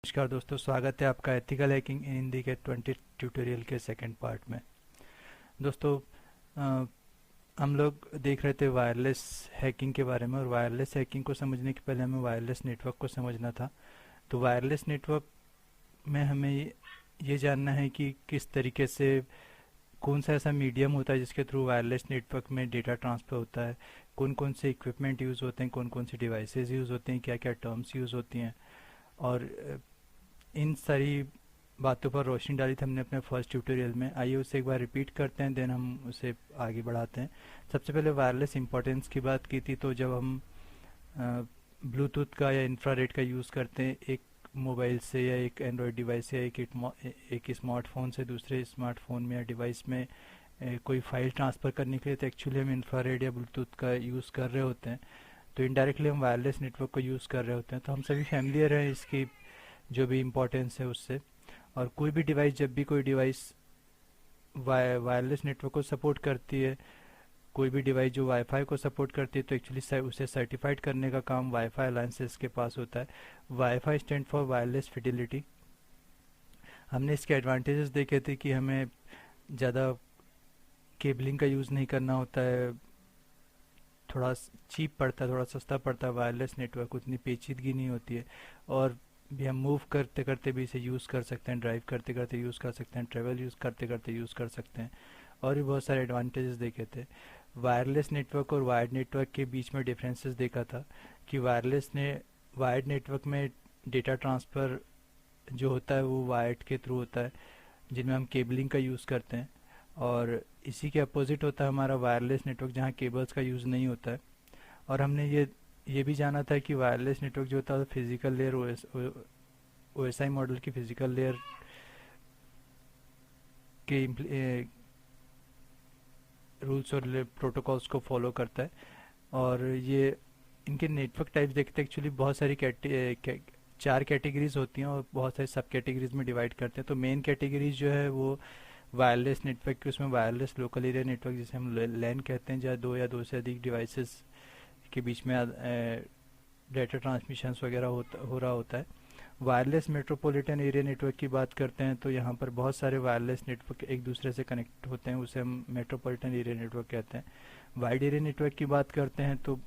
नमस्कार दोस्तों, स्वागत है आपका एथिकल हैकिंग इन हिंदी के 20 ट्यूटोरियल के सेकंड पार्ट में। दोस्तों, अ, हम लोग देख रहे थे वायरलेस हैकिंग के बारे में, और वायरलेस हैकिंग को समझने के पहले हमें वायरलेस नेटवर्क को समझना था। तो वायरलेस नेटवर्क में हमें ये जानना है कि किस तरीके से कौन सा ऐसा मीडियम होता है जिसके थ्रू वायरलेस नेटवर्क में डेटा ट्रांसफ़र होता है, कौन कौन से इक्विपमेंट यूज़ होते हैं, कौन कौन से डिवाइसेस यूज़ होते हैं, क्या क्या टर्म्स यूज़ होती हैं। और इन सारी बातों पर रोशनी डाली थी हमने अपने फर्स्ट ट्यूटोरियल में। आइए उसे एक बार रिपीट करते हैं, देन हम उसे आगे बढ़ाते हैं। सबसे पहले वायरलेस इंपॉर्टेंस की बात की थी। तो जब हम ब्लूटूथ का या इंफ्रारेड का यूज़ करते हैं एक मोबाइल से या एक एंड्रॉयड डिवाइस या एक स्मार्टफोन से दूसरे स्मार्टफोन में या डिवाइस में कोई फाइल ट्रांसफ़र करने के लिए, तो एक्चुअली हम इंफ्रारेड या ब्लूटूथ का यूज़ कर रहे होते हैं। तो इनडायरेक्टली हम वायरलेस नेटवर्क को यूज़ कर रहे होते हैं। तो हम सभी फैमिलियर हैं इसकी जो भी इम्पोर्टेंस है उससे। और कोई भी डिवाइस, जब भी कोई डिवाइस वायरलेस नेटवर्क को सपोर्ट करती है, कोई भी डिवाइस जो वाईफाई को सपोर्ट करती है, तो एक्चुअली उसे सर्टिफाइड करने का काम वाईफाई अलायंसेस के पास होता है। Wifi stand for wireless Fidelity. हमने इसके एडवांटेजेस देखे थे कि हमें ज़्यादा केबलिंग का यूज़ नहीं करना होता है, थोड़ा चीप पड़ता है, थोड़ा सस्ता पड़ता है। वायरलेस नेटवर्क उतनी पेचीदगी नहीं होती है, और भी हम मूव करते करते भी इसे यूज़ कर सकते हैं, ड्राइव करते करते यूज़ कर सकते हैं, ट्रेवल यूज़ करते करते यूज़ कर सकते हैं। और भी बहुत सारे एडवांटेजेस देखे थे। वायरलेस नेटवर्क और वायर्ड नेटवर्क के बीच में डिफरेंसेस देखा था कि वायर्ड नेटवर्क में डेटा ट्रांसफ़र जो होता है वो वायर्ड के थ्रू होता है, जिनमें हम केबलिंग का यूज़ करते हैं। और इसी के अपोजिट होता है हमारा वायरलेस नेटवर्क, जहाँ केबल्स का यूज़ नहीं होता है। और हमने ये भी जाना था कि वायरलेस नेटवर्क जो होता है फिजिकल लेयर, ओएसआई मॉडल की फिजिकल लेयर के रूल्स और प्रोटोकॉल्स को फॉलो करता है। और ये इनके नेटवर्क टाइप्स देखते हैं, एक्चुअली बहुत सारी चार कैटेगरीज होती हैं और बहुत सारी सब कैटेगरीज में डिवाइड करते हैं। तो मेन कैटेगरीज जो है वो वायरलेस नेटवर्क की, उसमें वायरलेस लोकल एरिया नेटवर्क जिसे हम लैन कहते हैं, जहाँ दो या दो से अधिक डिवाइसेस के बीच में डेटा ट्रांसमिशन वगैरह हो रहा होता है। वायरलेस मेट्रोपॉलिटन एरिया नेटवर्क की बात करते हैं, तो यहाँ पर बहुत सारे वायरलेस नेटवर्क एक दूसरे से कनेक्ट होते हैं, उसे हम मेट्रोपॉलिटन एरिया नेटवर्क कहते हैं। वाइड एरिया नेटवर्क की बात करते हैं तो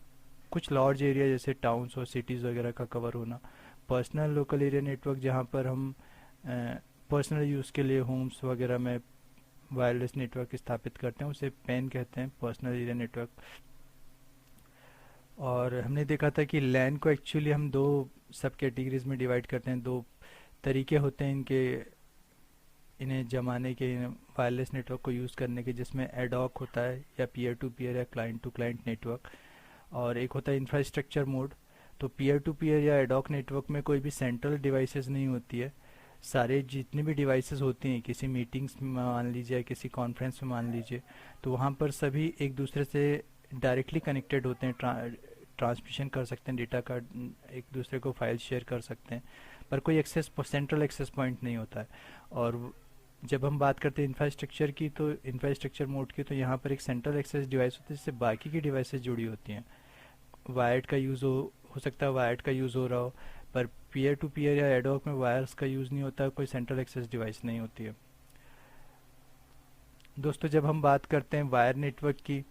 कुछ लार्ज एरिया जैसे टाउन्स और सिटीज़ वगैरह का कवर होना। पर्सनल लोकल एरिया नेटवर्क, जहाँ पर हम पर्सनल यूज़ के लिए होम्स वगैरह में वायरलेस नेटवर्क स्थापित करते हैं, उसे पैन कहते हैं, पर्सनल एरिया नेटवर्क। और हमने देखा था कि लैन को एक्चुअली हम दो सब कैटेगरीज में डिवाइड करते हैं। दो तरीके होते हैं इन्हें जमाने के, वायरलेस नेटवर्क को यूज़ करने के, जिसमें एडॉक होता है या पीयर टू पीयर या क्लाइंट टू क्लाइंट नेटवर्क, और एक होता है इंफ्रास्ट्रक्चर मोड। तो पीयर टू पीयर या एडॉक नेटवर्क में कोई भी सेंट्रल डिवाइसेस नहीं होती है। सारे जितनी भी डिवाइसेस होती हैं, किसी मीटिंग्स में मान लीजिए या किसी कॉन्फ्रेंस में मान लीजिए, तो वहाँ पर सभी एक दूसरे से डायरेक्टली कनेक्टेड होते हैं, ट्रांसमिशन कर सकते हैं डेटा का, एक दूसरे को फाइल शेयर कर सकते हैं, पर कोई सेंट्रल एक्सेस पॉइंट नहीं होता है। और जब हम बात करते हैं इंफ्रास्ट्रक्चर की, तो इंफ्रास्ट्रक्चर मोड की, तो यहाँ पर एक सेंट्रल एक्सेस डिवाइस होती है जिससे बाकी की डिवाइसेस जुड़ी होती हैं। वायर्ड का यूज़ हो सकता है वायर्ड का यूज़ हो रहा हो, पर पीयर टू पीयर या एडॉक में वायर्स का यूज़ नहीं होता, कोई सेंट्रल एक्सेस डिवाइस नहीं होती है। दोस्तों, जब हम बात करते हैं वायर नेटवर्क की,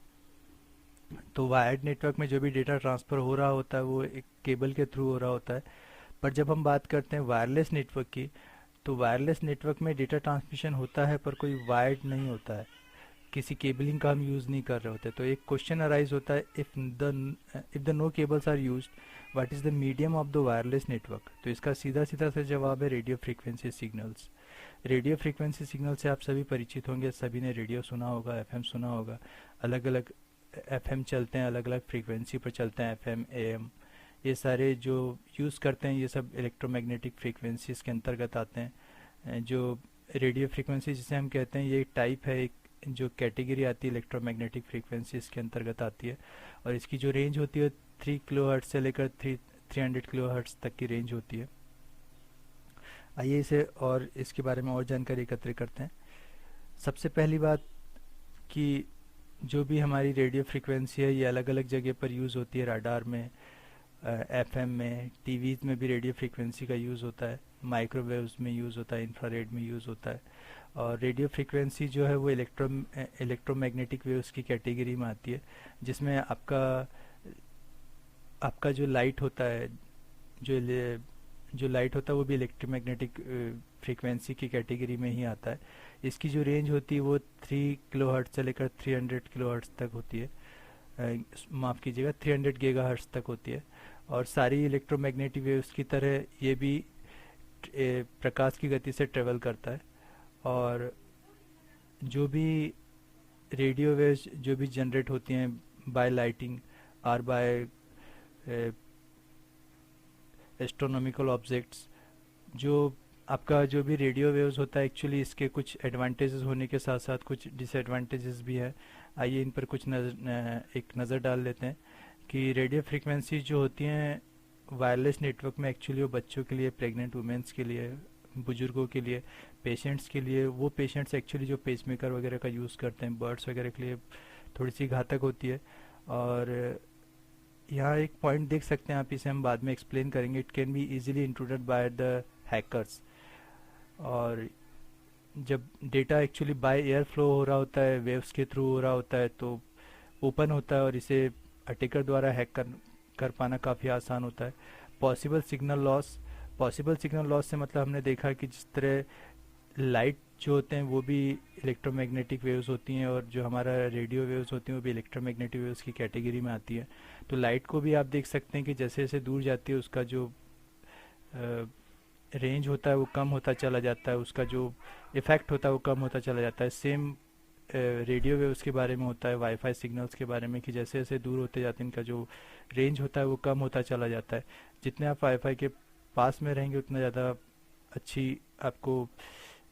तो वायर्ड नेटवर्क में जो भी डेटा ट्रांसफ़र हो रहा होता है वो एक केबल के थ्रू हो रहा होता है। पर जब हम बात करते हैं वायरलेस नेटवर्क की, तो वायरलेस नेटवर्क में डेटा ट्रांसमिशन होता है पर कोई वायर्ड नहीं होता है, किसी केबलिंग का हम यूज़ नहीं कर रहे होते। तो एक क्वेश्चन अराइज होता है, if the no cables are used, what is the medium of the wireless network. तो इसका सीधा सीधा सा जवाब है radio frequency signals. Radio frequency signal से आप सभी परिचित होंगे, सभी ने रेडियो सुना होगा, एफएम सुना होगा। अलग अलग एफएम चलते हैं, अलग अलग फ्रीक्वेंसी पर चलते हैं, एफएम, एएम, ये सारे जो यूज़ करते हैं, ये सब इलेक्ट्रोमैग्नेटिक फ्रीक्वेंसीज के अंतर्गत आते हैं। जो रेडियो फ्रीक्वेंसी जिसे हम कहते हैं, ये एक टाइप है, एक जो कैटेगरी आती है इलेक्ट्रोमैग्नेटिक फ्रीक्वेंसीज के अंतर्गत आती है। और इसकी जो रेंज होती है 3 किलोहर्ट्ज़ से लेकर 300 किलोहर्ट्ज़ तक की रेंज होती है। आइए इसे और इसके बारे में और जानकारी एकत्र करते हैं। सबसे पहली बात कि जो भी हमारी रेडियो फ्रीक्वेंसी है, ये अलग अलग जगह पर यूज़ होती है, राडार में, एफएम में, टीवीज़ में भी रेडियो फ्रीक्वेंसी का यूज़ होता है, माइक्रोवेव्स में यूज़ होता है, इंफ्रारेड में यूज़ होता है। और रेडियो फ्रीक्वेंसी जो है वो इलेक्ट्रोमैग्नेटिक वेव्स की कैटेगरी में आती है, जिसमें आपका आपका जो लाइट होता है, जो जो लाइट होता है वो भी इलेक्ट्रोमैग्नेटिक फ्रीक्वेंसी की कैटेगरी में ही आता है। इसकी जो रेंज होती है वो 3 किलोहर्ट्ज़ से लेकर 300 किलोहर्ट्ज़ तक होती है। माफ़ कीजिएगा, 300 गीगाहर्ट्ज़ तक होती है। और सारी इलेक्ट्रोमैग्नेटिक वेव्स की तरह ये भी प्रकाश की गति से ट्रेवल करता है। और जो भी रेडियो वेव्स जो भी जनरेट होती हैं बाय लाइटिंग और बाय एस्ट्रोनॉमिकल ऑब्जेक्ट्स, जो आपका जो भी रेडियो वेव्स होता है, एक्चुअली इसके कुछ एडवांटेजेस होने के साथ साथ कुछ डिसएडवांटेजेस भी है। आइए इन पर कुछ एक नज़र डाल लेते हैं कि रेडियो फ्रीक्वेंसी जो होती हैं वायरलेस नेटवर्क में, एक्चुअली वो बच्चों के लिए, प्रेग्नेंट वुमेंस के लिए, बुजुर्गों के लिए, पेशेंट्स के लिए, वो पेशेंट्स एक्चुअली जो पेसमेकर वगैरह का यूज़ करते हैं, बर्ड्स वगैरह के लिए थोड़ी सी घातक होती है। और यहाँ एक पॉइंट देख सकते हैं आप, इसे हम बाद में एक्सप्लेन करेंगे। It can be easily intruded by the hackers. और जब data actually by air flow हो रहा होता है, वेव्स के थ्रू हो रहा होता है, तो ओपन होता है और इसे अटैकर द्वारा हैक कर पाना काफ़ी आसान होता है। Possible signal loss, possible signal loss से मतलब हमने देखा कि जिस तरह लाइट जो होते हैं वो भी इलेक्ट्रोमैग्नेटिक वेव्स होती हैं, और जो हमारा रेडियो वेव्स होती हैं वो भी इलेक्ट्रोमैग्नेटिक वेव्स की कैटेगरी में आती है। तो लाइट को भी आप देख सकते हैं कि जैसे जैसे दूर जाती है उसका जो रेंज होता है वो कम होता चला जाता है, उसका जो इफ़ेक्ट होता है वो कम होता चला जाता है। सेम रेडियो वेव्स के बारे में होता है, वाईफाई सिग्नल्स के बारे में, कि जैसे जैसे दूर होते जाते हैं इनका जो रेंज होता है वो कम होता चला जाता है। जितने आप वाईफाई के पास में रहेंगे उतना ज़्यादा अच्छी आपको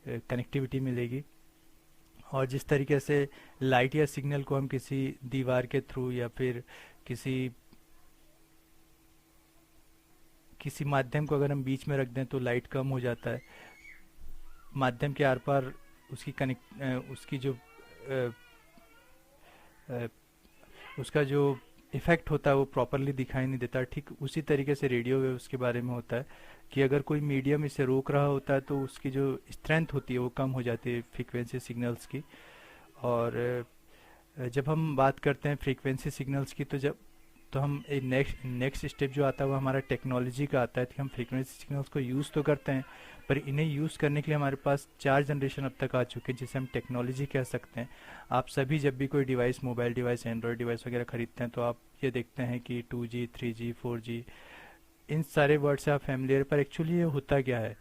कनेक्टिविटी मिलेगी। और जिस तरीके से लाइट या सिग्नल को हम किसी दीवार के थ्रू या फिर किसी किसी माध्यम को अगर हम बीच में रख दें तो लाइट कम हो जाता है। माध्यम के आर पार उसकी जो अ, अ, उसका जो इफ़ेक्ट होता है वो प्रॉपरली दिखाई नहीं देता। ठीक उसी तरीके से रेडियो वेव्स के बारे में होता है कि अगर कोई मीडियम इसे रोक रहा होता है तो उसकी जो स्ट्रेंथ होती है वो कम हो जाती है फ्रीक्वेंसी सिग्नल्स की। और जब हम बात करते हैं फ्रीक्वेंसी सिग्नल्स की, तो हम एक नेक्स्ट स्टेप जो आता है वो हमारा टेक्नोलॉजी का आता है कि हम फ्रीक्वेंसी सिग्नल्स को यूज़ तो करते हैं, पर इन्हें यूज़ करने के लिए हमारे पास 4 जनरेशन अब तक आ चुके हैं जिसे हम टेक्नोलॉजी कह सकते हैं। आप सभी जब भी कोई device, mobile device, Android device वगैरह खरीदते हैं तो आप ये देखते हैं कि 2G, 3G, 4G, इन सारे वर्ड से आप फैमिलियर, पर एक्चुअली ये होता क्या है।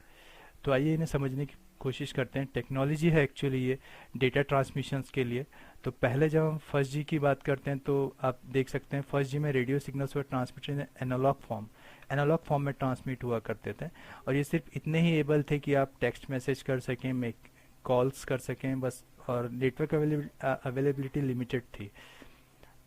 तो आइए इन्हें समझने की कोशिश करते हैं। टेक्नोलॉजी है एक्चुअली ये डेटा ट्रांसमिशंस के लिए। तो पहले जब हम फर्स्ट जी की बात करते हैं तो आप देख सकते हैं फर्स्ट जी में रेडियो सिग्नल्स व ट्रांसमिशन एनालॉग फॉर्म में ट्रांसमिट हुआ करते थे। और ये सिर्फ इतने ही एबल थे कि आप टेक्स्ट मैसेज कर सकें, मेक कॉल्स कर सकें बस। और नेटवर्क अवेलेबिलिटी लिमिटेड थी,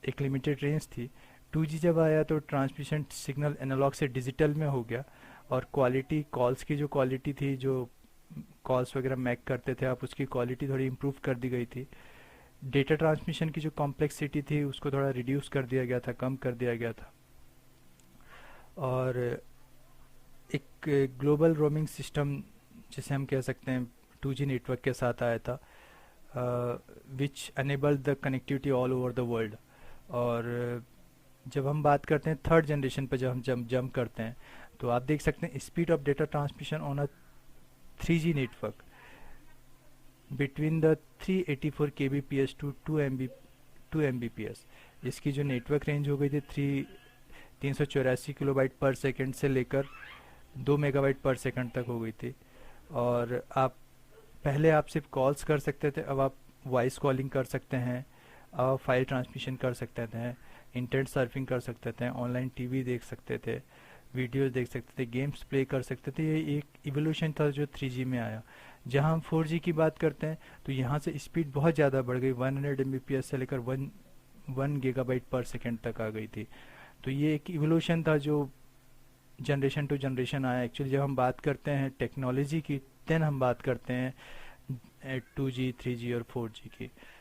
एक लिमिटेड रेंज थी। 2G जब आया तो ट्रांसमिशन सिग्नल एनालॉग से डिजिटल में हो गया, और क्वालिटी, कॉल्स की जो क्वालिटी थी, जो कॉल्स वगैरह मैक करते थे आप, उसकी क्वालिटी थोड़ी इम्प्रूव कर दी गई थी। डेटा ट्रांसमिशन की जो कॉम्प्लेक्सिटी थी उसको थोड़ा रिड्यूस कर दिया गया था, कम कर दिया गया था। और एक ग्लोबल रोमिंग सिस्टम जिसे हम कह सकते हैं 2G नेटवर्क के साथ आया था, which enable the connectivity all over the world. और जब हम बात करते हैं थर्ड जनरेशन पर, जब हम जंप करते हैं तो आप देख सकते हैं speed of data transmission on a 3G network between the 384 kbps to 2 mbps। इसकी जो नेटवर्क रेंज हो गई थी 384 किलोबाइट पर सेकंड से लेकर 2 मेगाबाइट पर सेकंड तक हो गई थी। और पहले आप सिर्फ कॉल्स कर सकते थे, अब आप वॉइस कॉलिंग कर सकते हैं, फाइल ट्रांसमिशन कर सकते थे, इंटरनेट सर्फिंग कर सकते थे, ऑनलाइन टीवी देख सकते थे, वीडियोस देख सकते थे, गेम्स प्ले कर सकते थे। ये एक इवोल्यूशन था जो 3G में आया। जहां हम 4G की बात करते हैं तो यहाँ से स्पीड बहुत ज़्यादा बढ़ गई, 100 mbps से लेकर 1 गीगाबाइट पर सेकेंड तक आ गई थी। तो ये एक इवोल्यूशन था जो जनरेशन टू जनरेशन आया। एक्चुअली जब हम बात करते हैं टेक्नोलॉजी की, देन हम बात करते हैं 2G, 3G और 4G की।